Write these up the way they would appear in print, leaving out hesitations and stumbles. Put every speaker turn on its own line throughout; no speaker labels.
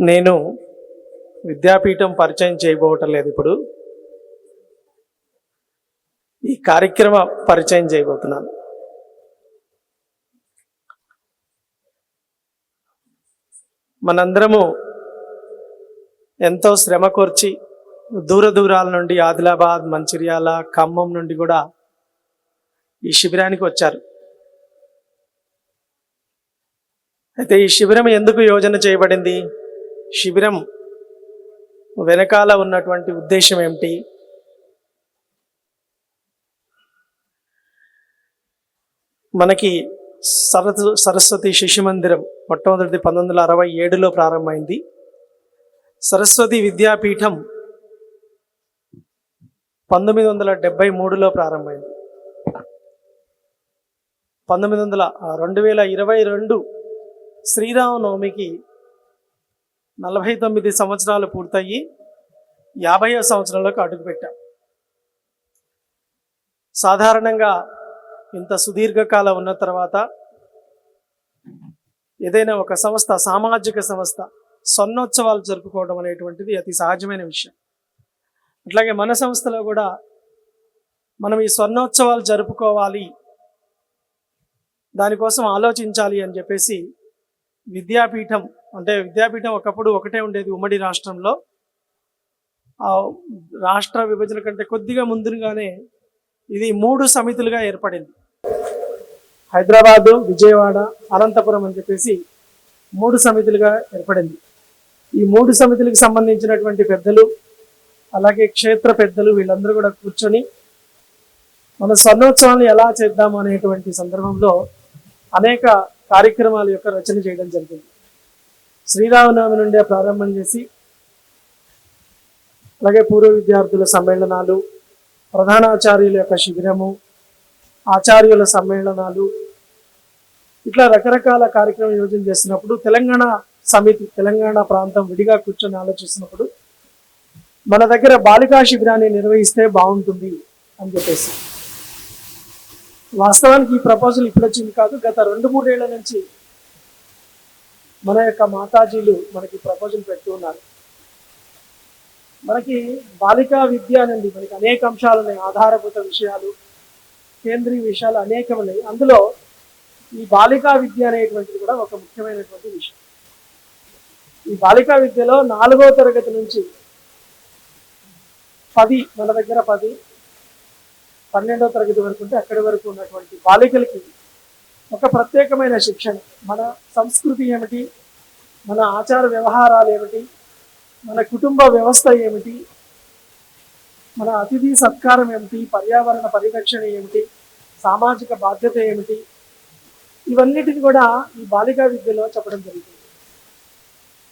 నేను విద్యాపీఠం పరిచయం చేయబోవటం లేదు. ఇప్పుడు ఈ కార్యక్రమ పరిచయం చేయబోతున్నాను. మనందరము ఎంతో శ్రమ కోర్చి దూర దూరాల నుండి ఆదిలాబాద్, మంచిర్యాల, ఖమ్మం నుండి కూడా ఈ శిబిరానికి వచ్చారు. అయితే ఈ శిబిరం ఎందుకు యోజన చేయబడింది? శిబిరం వెనకాల ఉన్నటువంటి ఉద్దేశం ఏమిటి? మనకి సరస్వతి శిశు మందిరం మొట్టమొదటి 1967లో ప్రారంభమైంది. సరస్వతి విద్యాపీఠం 1973లో ప్రారంభమైంది. 2022 శ్రీరామనవమికి 49 సంవత్సరాలు పూర్తయి 50వ సంవత్సరంలోకి అడుగుపెట్టాం. సాధారణంగా ఇంత సుదీర్ఘకాలం ఉన్న తర్వాత ఏదైనా ఒక సంస్థ, సామాజిక సంస్థ స్వర్ణోత్సవాలు జరుపుకోవడం అనేటువంటిది అతి సహజమైన విషయం. అట్లాగే మన సంస్థలో కూడా మనం ఈ స్వర్ణోత్సవాలు జరుపుకోవాలి, దానికోసం ఆలోచించాలి అని చెప్పేసి విద్యాపీఠం ఒకప్పుడు ఒకటే ఉండేది ఉమ్మడి రాష్ట్రంలో. ఆ రాష్ట్ర విభజన కంటే కొద్దిగా ముందుగానే ఇది 3 సమితులుగా ఏర్పడింది. హైదరాబాదు, విజయవాడ, అనంతపురం అని చెప్పేసి 3 సమితులుగా ఏర్పడింది. ఈ 3 సమితులకు సంబంధించినటువంటి పెద్దలు, అలాగే క్షేత్ర పెద్దలు వీళ్ళందరూ కూడా కూర్చొని మన స్వర్ణోత్సవాన్ని ఎలా చేద్దాము అనేటువంటి సందర్భంలో అనేక కార్యక్రమాల యొక్క రచన చేయడం జరిగింది. శ్రీరామనవమి నుండే ప్రారంభం చేసి అలాగే పూర్వ విద్యార్థుల సమ్మేళనాలు, ప్రధానాచార్యుల యొక్క శిబిరము, ఆచార్యుల సమ్మేళనాలు, ఇట్లా రకరకాల కార్యక్రమం యోజన చేస్తున్నప్పుడు తెలంగాణ సమితి, తెలంగాణ ప్రాంతం విడిగా కూర్చొని ఆలోచిస్తున్నప్పుడు మన దగ్గర బాలికా శిబిరాన్ని నిర్వహిస్తే బాగుంటుంది అని చెప్పేసి, వాస్తవానికి ఈ ప్రపోజల్ ఇప్పుడు వచ్చింది కాదు, గత 2-3 ఏళ్ల నుంచి మన యొక్క మాతాజీలు మనకి ప్రపోజల్ పెడుతూ ఉన్నారు. మనకి బాలికా విద్య అనేది మనకి అనేక అంశాలు ఉన్నాయి, ఆధారభూత విషయాలు, కేంద్రీయ విషయాలు అనేకం ఉన్నాయి. అందులో ఈ బాలికా విద్య అనేటువంటిది కూడా ఒక ముఖ్యమైనటువంటి విషయం. ఈ బాలికా విద్యలో 4వ తరగతి నుంచి 10, మన దగ్గర 10, 12వ తరగతి వరకు ఉంటే అక్కడి వరకు ఉన్నటువంటి బాలికలకి ఒక ప్రత్యేకమైన శిక్షణ. మన సంస్కృతి ఏమిటి, మన ఆచార వ్యవహారాలు ఏమిటి, మన కుటుంబ వ్యవస్థ ఏమిటి, మన అతిథి సత్కారం ఏమిటి, పర్యావరణ పరిరక్షణ ఏమిటి, సామాజిక బాధ్యత ఏమిటి, ఇవన్నిటిని కూడా ఈ బాలికా విద్యలో చెప్పడం జరుగుతుంది.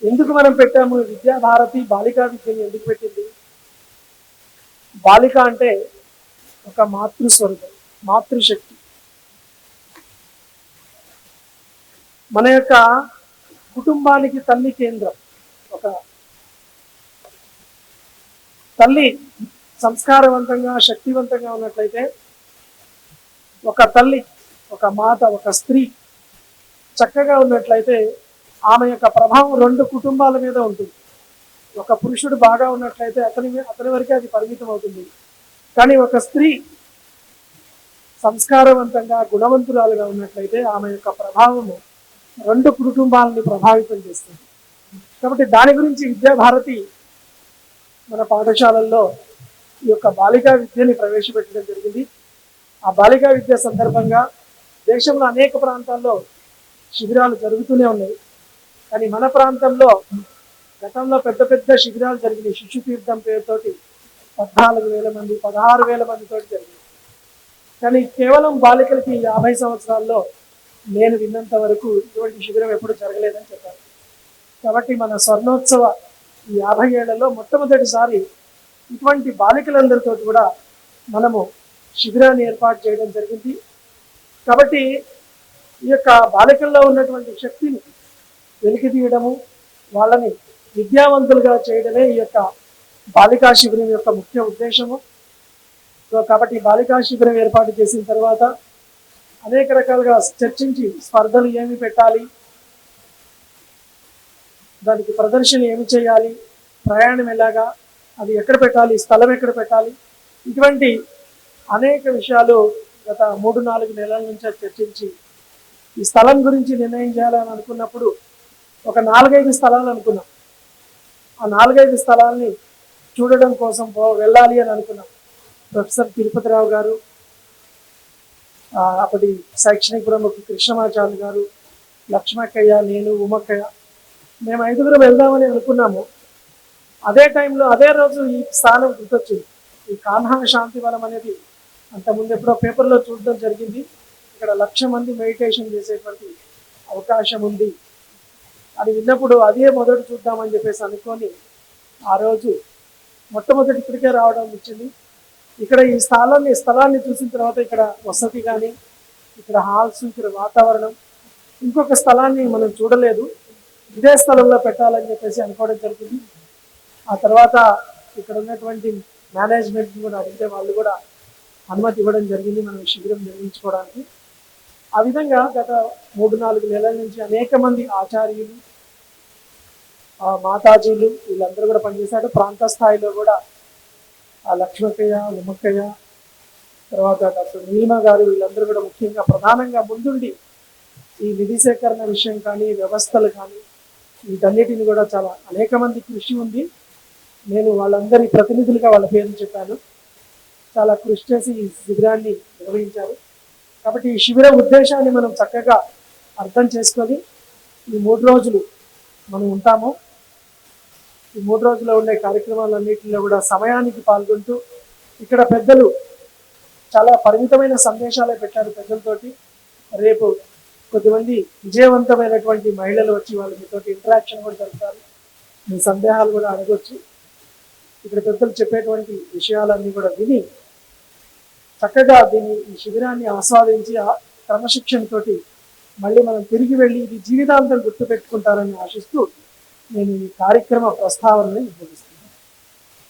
ఎందుకు మనం పెట్టాము విద్యాభారతి బాలికా విద్యను ఎందుకు పెట్టింది? బాలిక అంటే ఒక మాతృస్వరూపం, మాతృశక్తి. మన యొక్క కుటుంబానికి తల్లి కేంద్రం. ఒక తల్లి సంస్కారవంతంగా, శక్తివంతంగా ఉన్నట్లయితే, ఒక తల్లి, ఒక మాత, ఒక స్త్రీ చక్కగా ఉన్నట్లయితే ఆమె యొక్క ప్రభావం 2 కుటుంబాల మీద ఉంటుంది. ఒక పురుషుడు బాగా ఉన్నట్లయితే అతని వరకే అది పరిమితం అవుతుంది. కానీ ఒక స్త్రీ సంస్కారవంతంగా, గుణవంతురాలుగా ఉన్నట్లయితే ఆమె యొక్క ప్రభావము 2 కుటుంబాలని ప్రభావితం చేస్తుంది. కాబట్టి దాని గురించి విద్యాభారతి మన పాఠశాలల్లో ఈ యొక్క బాలికా విద్యని ప్రవేశపెట్టడం జరిగింది. ఆ బాలికా విద్య సందర్భంగా దేశంలో అనేక ప్రాంతాల్లో శిబిరాలు జరుగుతూనే ఉన్నాయి. కానీ మన ప్రాంతంలో గతంలో పెద్ద పెద్ద శిబిరాలు జరిగినాయి. శిశు తీర్థం పేరుతోటి 14,000 మంది, 16,000 మందితోటి జరిగింది. కానీ కేవలం బాలికలకి 50 సంవత్సరాల్లో నేను విన్నంత వరకు ఇటువంటి శిబిరం ఎప్పుడు జరగలేదని చెప్పారు. కాబట్టి మన స్వర్ణోత్సవ ఈ 50 ఏళ్లలో మొట్టమొదటిసారి ఇటువంటి బాలికలందరితో కూడా మనము శిబిరాన్ని ఏర్పాటు చేయడం జరిగింది. కాబట్టి ఈ యొక్క బాలికల్లో ఉన్నటువంటి శక్తిని వెలికి తీయడము, వాళ్ళని విద్యావంతులుగా చేయడమే ఈ యొక్క బాలికా శిబిరం యొక్క ముఖ్య ఉద్దేశము. కాబట్టి బాలికా శిబిరం ఏర్పాటు చేసిన తర్వాత అనేక రకాలుగా చర్చించి స్పర్ధలు ఏమి పెట్టాలి, దానికి ప్రదర్శన ఏమి చేయాలి, ప్రయాణం ఎలాగా, అది ఎక్కడ పెట్టాలి, స్థలం ఎక్కడ పెట్టాలి, ఇటువంటి అనేక విషయాలు గత 3-4 నెలల నుంచి చర్చించి ఈ స్థలం గురించి నిర్ణయం చేయాలని అనుకున్నప్పుడు ఒక 4-5 స్థలాలు అనుకున్నాం. ఆ 4-5 స్థలాల్ని చూడడం కోసం వెళ్ళాలి అని అనుకున్నాం. ప్రొఫెసర్ తిరుపతిరావు గారు, అప్పటి శైక్షణిక ప్రముఖ కృష్ణమాచార్య గారు, లక్ష్మక్కయ్య, నేను, ఉమక్కయ్య, మేము 5గురం వెళ్దామని అనుకున్నాము. అదే టైంలో అదే రోజు ఈ స్థానం గుర్తొచ్చింది. ఈ కాన్హా శాంతివనం అనేది అంతకుముందు ఎప్పుడో పేపర్లో చూడడం జరిగింది. ఇక్కడ 1,00,000 మంది మెడిటేషన్ చేసేటువంటి అవకాశం ఉంది అని విన్నప్పుడు అదే మొదటి చూద్దామని చెప్పేసి అనుకొని ఆ రోజు మొట్టమొదటి ఇక్కడికే రావడం వచ్చింది. ఇక్కడ ఈ స్థలాన్ని చూసిన తర్వాత ఇక్కడ వసతి కానీ, ఇక్కడ హాల్స్, ఇక్కడ వాతావరణం, ఇంకొక స్థలాన్ని మనం చూడలేదు, ఇదే స్థలంలో పెట్టాలని చెప్పేసి అనుకోవడం జరిగింది. ఆ తర్వాత ఇక్కడ ఉన్నటువంటి మేనేజ్మెంట్ కూడా అడిగితే వాళ్ళు కూడా అనుమతి ఇవ్వడం జరిగింది మనం శిబిరం నిర్మించుకోవడానికి. ఆ విధంగా గత 3-4 నెలల నుంచి అనేక మంది ఆచార్యులు, మాతాజీలు వీళ్ళందరూ కూడా పనిచేశారు. ప్రాంత స్థాయిలో కూడా లక్ష్మక్కయ్య, ఉమక్కయ్య, తర్వాత డాక్టర్ నీలిమ గారు, వీళ్ళందరూ కూడా ముఖ్యంగా ప్రధానంగా ముందుండి ఈ నిధి సేకరణ విషయం కానీ, వ్యవస్థలు కానీ, వీటన్నిటిని కూడా చాలా అనేక మంది కృషి ఉంది. నేను వాళ్ళందరి ప్రతినిధులుగా వాళ్ళ పేర్లు చెప్పాను. చాలా కృషి చేసి ఈ శిబిరాన్ని నిర్వహించారు. కాబట్టి ఈ శిబిర ఉద్దేశాన్ని మనం చక్కగా అర్థం చేసుకొని ఈ 3 రోజులు మనం ఉంటాము. ఈ 3 రోజుల్లో ఉండే కార్యక్రమాలన్నింటిలో కూడా సమయానికి పాల్గొంటూ, ఇక్కడ పెద్దలు చాలా పరిమితమైన సందేశాలే పెట్టారు పెద్దలతోటి. రేపు కొద్దిమంది విజయవంతమైనటువంటి మహిళలు వచ్చి వాళ్ళు మీతోటి ఇంటరాక్షన్ కూడా జరుపుతారు, మీ సందేహాలు కూడా అడగొచ్చు. ఇక్కడ పెద్దలు చెప్పేటువంటి విషయాలన్నీ కూడా విని చక్కగా ఈ శిబిరాన్ని ఆస్వాదించి క్రమశిక్షణతోటి మళ్ళీ మనం తిరిగి వెళ్ళి ఇది జీవితాంతం గుర్తుపెట్టుకుంటారని ఆశిస్తూ నేను ఈ కార్యక్రమ ప్రస్తావనని ముగిస్తాను.